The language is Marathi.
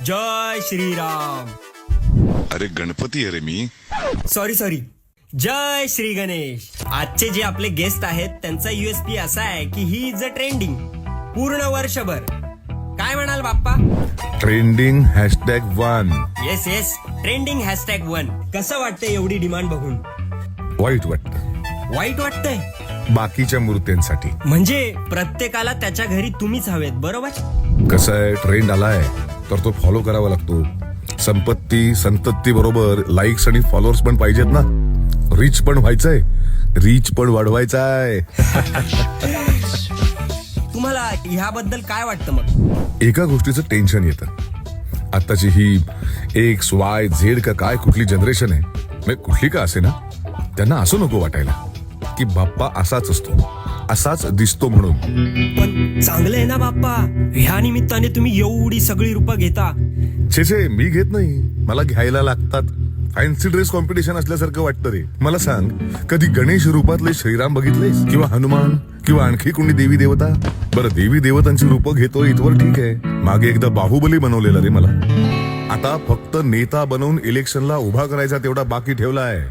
जय श्रीराम. अरे गणपती अरे मी सॉरी. जय श्री गणेश. आजचे जे आपले गेस्ट आहेत त्यांचा USP असा आहे की ही इज अ ट्रेंडिंग पूर्ण वर्षभर. काय म्हणाल बाप्पा? ट्रेंडिंग #1. Yes trending #1. कसं वाटतंय एवढी डिमांड बघून? वाईट वाटतं वाईट वाटतंय बाकीच्या मूर्त्यांसाठी. म्हणजे प्रत्येकाला त्याच्या घरी तुम्हीच हवेत, बरोबर? कसं आहे, ट्रेंड आलाय तर तो फॉलो करावा लागतो. संपत्ती बरोबर लाईक्स आणि फॉलोअर्स पण पाहिजेत ना. रिच पण व्हायचंय, रीच पण वाढवायचाय. तुम्हाला ह्याबद्दल काय वाटतं मग? एका गोष्टीचं टेन्शन येतं. आताची ही X, Y, Z का काय कुठली जनरेशन आहे, म्हणजे कुठली का असे ना, त्यांना असं नको वाटायला की बाप्पा असाच असतो, असाच दिसतो म्हणून. पण चांगलं आहे ना बाप्पा, ह्या निमित्ताने तुम्ही एवढी सगळी रूपं घेता. छे मी घेत नाही, मला घ्यायला लागतात. फॅन्सी ड्रेस कॉम्पिटिशन असल्यासारखं वाटतं रे. मला सांग, कधी गणेश रूपातले श्रीराम बघितलेस किंवा हनुमान किंवा आणखी कोणी देवी देवता? बरं, देवी देवतांची रूपं घेतो इथवर ठीक आहे. मागे एकदा बाहुबली बनवलेला रे मला. आता फक्त नेता बनवून इलेक्शनला उभा करायचा तेवढा बाकी ठेवलाय.